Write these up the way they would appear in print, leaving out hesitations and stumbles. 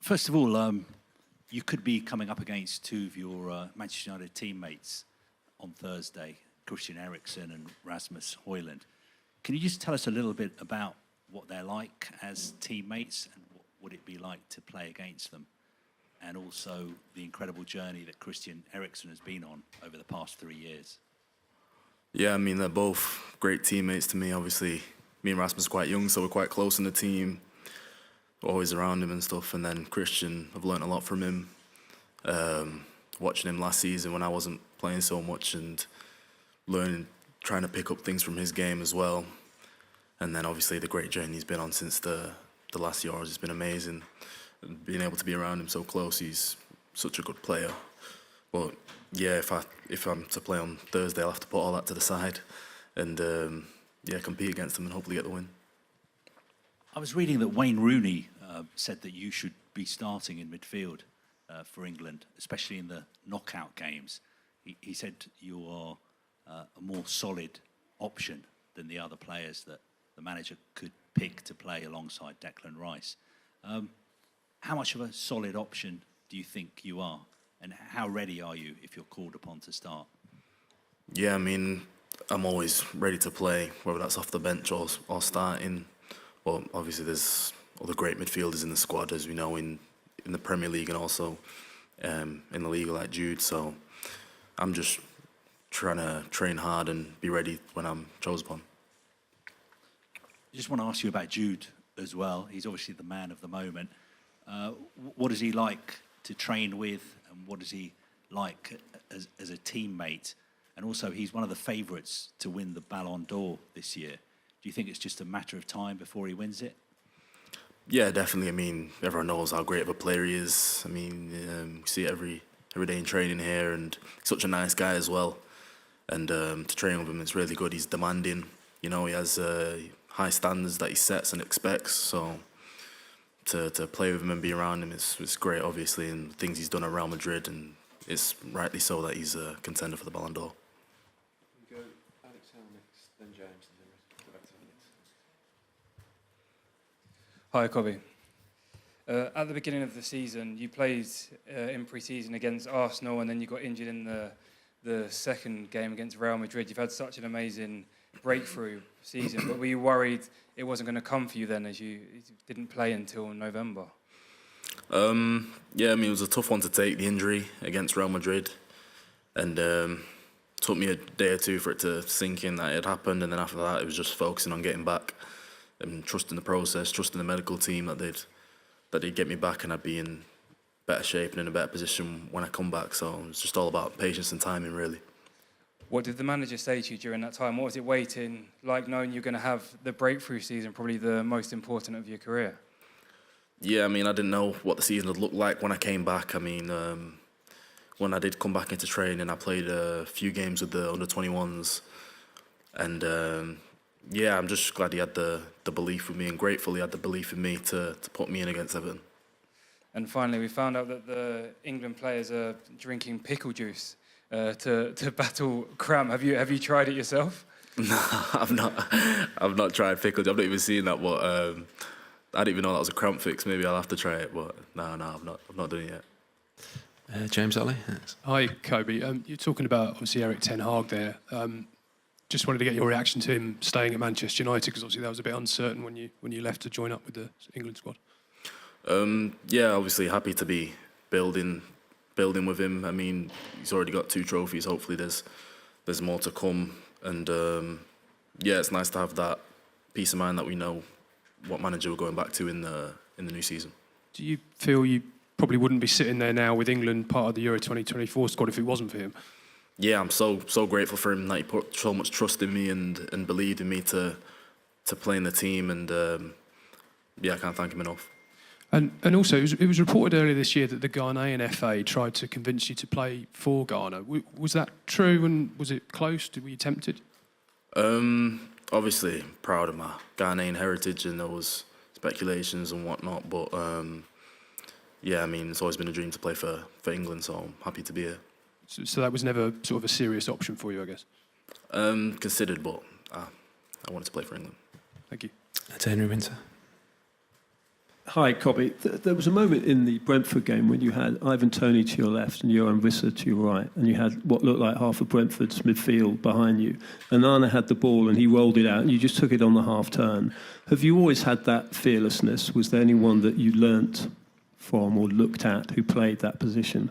First of all, you could be coming up against two of your Manchester United teammates on Thursday, Christian Eriksen and Rasmus Højlund. Can you just tell us a little bit about what they're like as teammates and what would it be like to play against them? And also the incredible journey that Christian Eriksen has been on over the past 3 years. Yeah, I mean, they're both great teammates to me. Obviously, me and Rasmus are quite young, so we're quite close in the team. We're always around him and stuff. And then Christian, I've learnt a lot from him. Watching him last season when I wasn't playing so much and learning, trying to pick up things from his game as well. And then obviously the great journey he's been on since the last Euros has been amazing. Being able to be around him so close, he's such a good player. But yeah, if I'm to play on Thursday, I'll have to put all that to the side and compete against him and hopefully get the win. I was reading that Wayne Rooney said that you should be starting in midfield for England, especially in the knockout games. He said you are a more solid option than the other players that the manager could pick to play alongside Declan Rice. How much of a solid option do you think you are? And how ready are you if you're called upon to start? Yeah, I mean, I'm always ready to play, whether that's off the bench or starting. Well, obviously there's other great midfielders in the squad, as we know, in the Premier League and also in the league like Jude. So I'm just trying to train hard and be ready when I'm chosen upon. I just want to ask you about Jude as well. He's obviously the man of the moment. What is he like to train with, and what is he like as a teammate? And also, he's one of the favourites to win the Ballon d'Or this year. Do you think it's just a matter of time before he wins it? Yeah, definitely. I mean, everyone knows how great of a player he is. I mean, we see it every day in training here, and such a nice guy as well. And to train with him, it's really good. He's demanding. You know, he has high standards that he sets and expects. So to play with him and be around him is great, obviously, and things he's done at Real Madrid, and it's rightly so that he's a contender for the Ballon d'Or. Go Alex Howe next, then James, and then go back to Alex. Hi, Kobbie. At the beginning of the season, you played in pre-season against Arsenal, and then you got injured in the second game against Real Madrid. You've had such an amazing breakthrough season, but were you worried it wasn't going to come for you then, as you didn't play until November? Yeah, I mean, it was a tough one to take, the injury against Real Madrid. And took me a day or two for it to sink in that it had happened. And then after that, it was just focusing on getting back and trusting the process, trusting the medical team that they'd get me back and I'd be in better shape and in a better position when I come back. So it's just all about patience and timing, really. What did the manager say to you during that time? What was it waiting like, knowing you're going to have the breakthrough season, probably the most important of your career? Yeah, I mean, I didn't know what the season would look like when I came back. I mean, when I did come back into training, I played a few games with the under-21s. And yeah, I'm just glad he had the belief with me, and grateful he had the belief in me to put me in against Everton. And finally, we found out that the England players are drinking pickle juice to battle cramp. Have you tried it yourself? No, I've not tried pickles. I've not even seen that, but I didn't even know that was a cramp fix. Maybe I'll have to try it, but no, I've not done it yet. James Ollie. Yes. Hi, Kobbie. You're talking about, obviously, Erik ten Hag there. Just wanted to get your reaction to him staying at Manchester United, because obviously that was a bit uncertain when you left to join up with the England squad. Yeah, obviously happy to be building with him. I mean, he's already got 2 trophies. Hopefully there's more to come. And yeah, it's nice to have that peace of mind that we know what manager we're going back to in the new season. Do you feel you probably wouldn't be sitting there now with England part of the Euro 2024 squad if it wasn't for him? Yeah, I'm so grateful for him that he put so much trust in me and believed in me to play in the team. And yeah, I can't thank him enough. And also, it was reported earlier this year that the Ghanaian FA tried to convince you to play for Ghana. Was that true, and was it close? Were you tempted? Obviously, proud of my Ghanaian heritage, and there was speculations and whatnot. But yeah, I mean, it's always been a dream to play for England, so I'm happy to be here. So that was never sort of a serious option for you, I guess? Considered, but I wanted to play for England. Thank you. Henry Winter. Hi, Kobbie. There was a moment in the Brentford game when you had Ivan Toney to your left and Johan Visser to your right, and you had what looked like half of Brentford's midfield behind you. And Nana had the ball and he rolled it out and you just took it on the half turn. Have you always had that fearlessness? Was there anyone that you learnt from or looked at who played that position?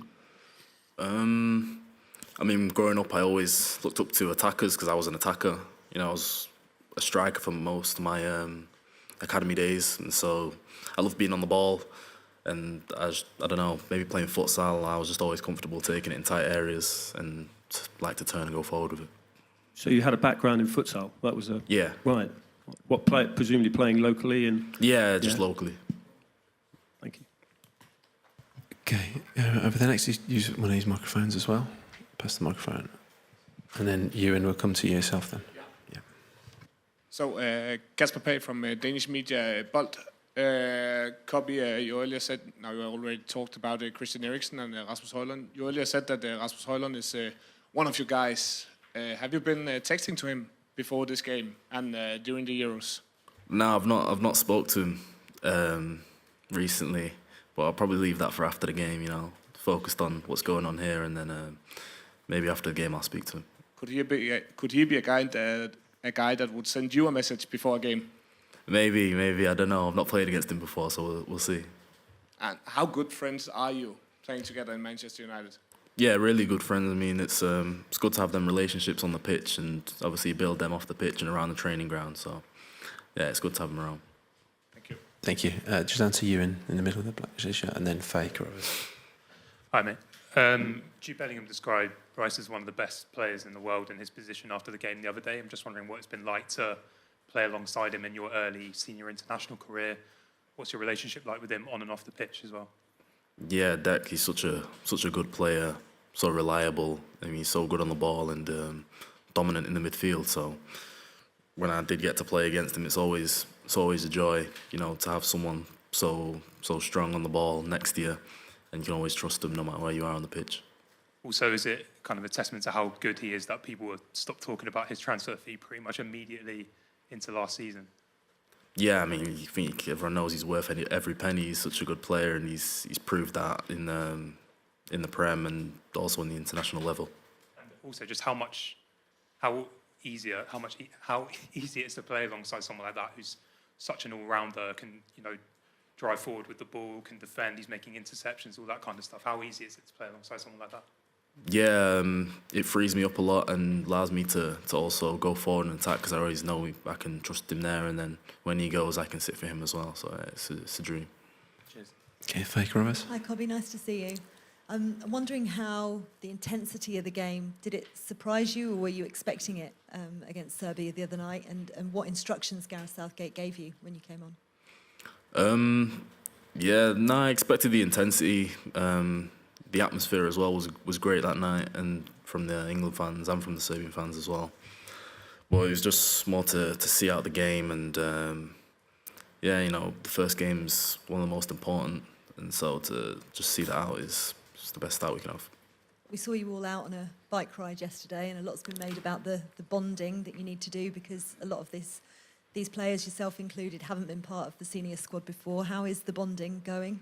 I mean, growing up, I always looked up to attackers because I was an attacker. You know, I was a striker for most of my academy days, and so I loved being on the ball. And I don't know, maybe playing futsal, I was just always comfortable taking it in tight areas and like to turn and go forward with it. So you had a background in futsal. That was Yeah. Right. Presumably playing locally and. Yeah, just locally. Thank you. Okay, over there next, use one of these microphones as well. Pass the microphone. And then Ewan, we'll come to you yourself then. Yeah. So, Kasper Pagh from Danish media, Bold. Kobbie, you earlier said, now you already talked about Christian Eriksen and Rasmus Højlund. You earlier said that Rasmus Højlund is one of you guys. Have you been texting to him before this game and during the Euros? No, I've not spoke to him recently, but I'll probably leave that for after the game. You know, focused on what's going on here, and then maybe after the game I'll speak to him. Could he be a guy that would send you a message before a game? Maybe, I don't know. I've not played against him before, so we'll see. And how good friends are you playing together in Manchester United? Yeah, really good friends. I mean, it's good to have them relationships on the pitch, and obviously build them off the pitch and around the training ground. So, yeah, it's good to have them around. Thank you. Thank you. Just down to Ewan in the middle of the black shirt, and then Faye Carruthers. Hi, mate. Jude Bellingham described Bryce as one of the best players in the world in his position after the game the other day. I'm just wondering what it's been like to play alongside him in your early senior international career. What's your relationship like with him on and off the pitch as well? Yeah, Deck, he's such a good player, so reliable. I mean, he's so good on the ball and dominant in the midfield. So when I did get to play against him, it's always a joy, you know, to have someone so strong on the ball next to you, and you can always trust him no matter where you are on the pitch. Also, is it kind of a testament to how good he is that people would stop talking about his transfer fee pretty much immediately into last season? Yeah, I mean, you think everyone knows he's worth every penny. He's such a good player, and he's proved that in the Prem and also in the international level. And also, just how easy it is to play alongside someone like that, who's such an all-rounder, can drive forward with the ball, can defend, he's making interceptions, all that kind of stuff. How easy is it to play alongside someone like that? Yeah, it frees me up a lot and allows me to also go forward and attack because I always know I can trust him there, and then when he goes, I can sit for him as well. So it's a dream. Cheers. Okay, Faye Carruthers. Hi, Kobbie. Nice to see you. I'm wondering how the intensity of the game, did it surprise you, or were you expecting it against Serbia the other night? And what instructions Gareth Southgate gave you when you came on? I expected the intensity. The atmosphere as well was great that night, and from the England fans and from the Serbian fans as well. But it was just more to see out the game, and the first game's one of the most important, and so to just see that out is just the best start we can have. We saw you all out on a bike ride yesterday, and a lot's been made about the bonding that you need to do, because a lot of these players, yourself included, haven't been part of the senior squad before. How is the bonding going?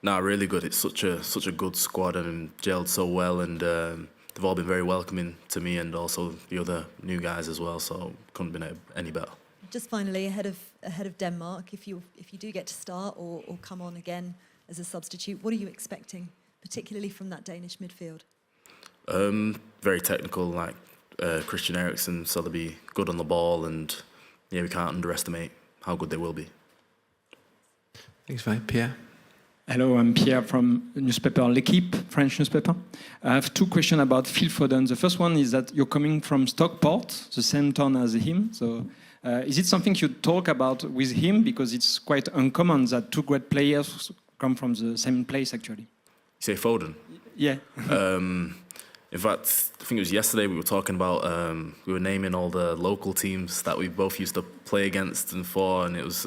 No, really good. It's such a good squad and gelled so well, and they've all been very welcoming to me and also the other new guys as well. So couldn't have been any better. Just finally, ahead of Denmark, if you do get to start or come on again as a substitute, what are you expecting, particularly from that Danish midfield? Very technical, like Christian Eriksen, so they'll be good on the ball, and we can't underestimate how good they will be. Thanks, Faye. Pierre. Hello, I'm Pierre from newspaper L'Équipe, French newspaper. I have two questions about Phil Foden. The first one is that you're coming from Stockport, the same town as him. So is it something you talk about with him? Because it's quite uncommon that two great players come from the same place, actually. You say Foden? Yeah. In fact, I think it was yesterday we were talking about, we were naming all the local teams that we both used to play against and for, and it was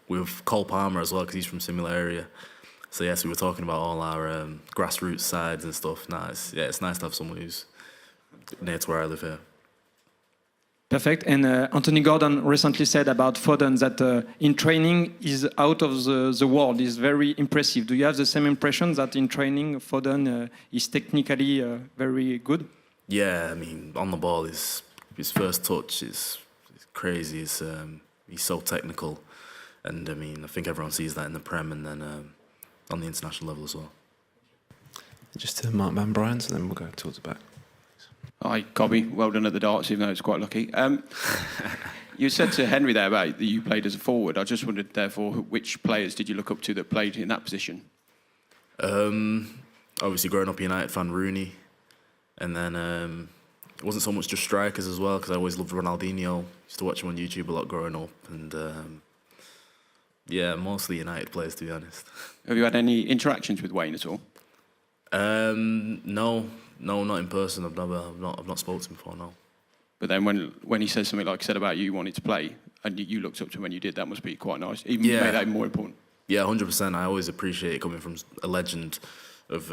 with Cole Palmer as well, because he's from a similar area. So yes, we were talking about all our grassroots sides and stuff. It's nice to have someone who's near to where I live here. Perfect. And Anthony Gordon recently said about Foden that in training is out of the world, is very impressive. Do you have the same impression that in training Foden is technically very good? Yeah, I mean, on the ball, his first touch is crazy. He's so technical. And I mean, I think everyone sees that in the Prem and then on the international level as well. Just to Mark Van Bryan, so then we'll go towards the back. Hi, Kobbie. Well done at the darts, even though it's quite lucky. You said to Henry there about that you played as a forward. I just wondered, therefore, which players did you look up to that played in that position? Obviously, growing up a United fan, Rooney. And then it wasn't so much just strikers as well, because I always loved Ronaldinho. Used to watch him on YouTube a lot growing up. And yeah, mostly United players, to be honest. Have you had any interactions with Wayne at all? No, not in person. I've not spoken to him before. No. But then when he says something like he said about you wanted to play, and you looked up to him when you did, that must be quite nice. Even made that even more important. Yeah, 100%. I always appreciate it coming from a legend of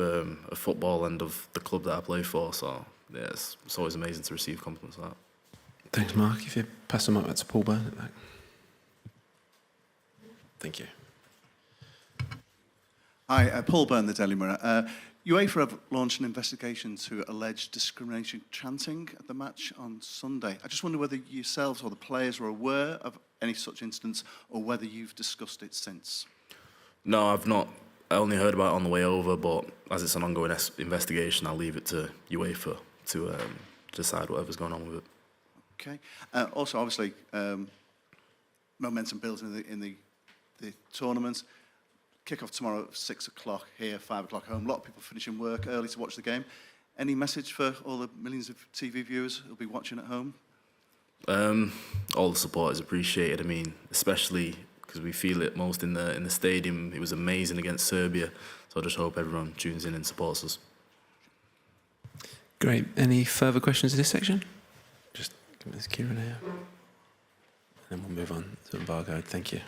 football and of the club that I play for. So yeah, it's always amazing to receive compliments like that. Thanks, Mark. If you pass them up, that's Paul Byrne at the back. Thank you. Hi, Paul Byrne, the Daily Mirror. UEFA have launched an investigation to alleged discrimination chanting at the match on Sunday. I just wonder whether yourselves or the players were aware of any such incidents or whether you've discussed it since. No, I've not. I only heard about it on the way over, but as it's an ongoing investigation, I'll leave it to UEFA to decide whatever's going on with it. Okay. Also, obviously, momentum builds in the tournament. Kick-off tomorrow at 6 o'clock here, 5 o'clock home. A lot of people finishing work early to watch the game. Any message for all the millions of TV viewers who'll be watching at home? All the support is appreciated. I mean, especially because we feel it most in the stadium. It was amazing against Serbia. So I just hope everyone tunes in and supports us. Great. Any further questions in this section? Just give us Kieran here. And then we'll move on to embargo. Thank you.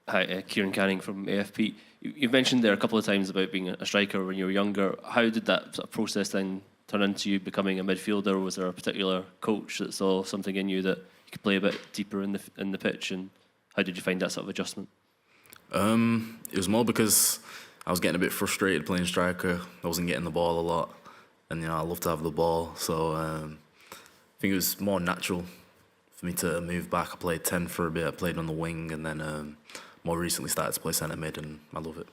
Hi, Kieran Canning from AFP. You've mentioned there a couple of times about being a striker when you were younger. How did that sort of process then turn into you becoming a midfielder? Was there a particular coach that saw something in you that you could play a bit deeper in the pitch? And how did you find that sort of adjustment? It was more because I was getting a bit frustrated playing striker. I wasn't getting the ball a lot, and I love to have the ball. So I think it was more natural for me to move back. I played 10 for a bit. I played on the wing, and then more recently started to play centre mid, and I love it.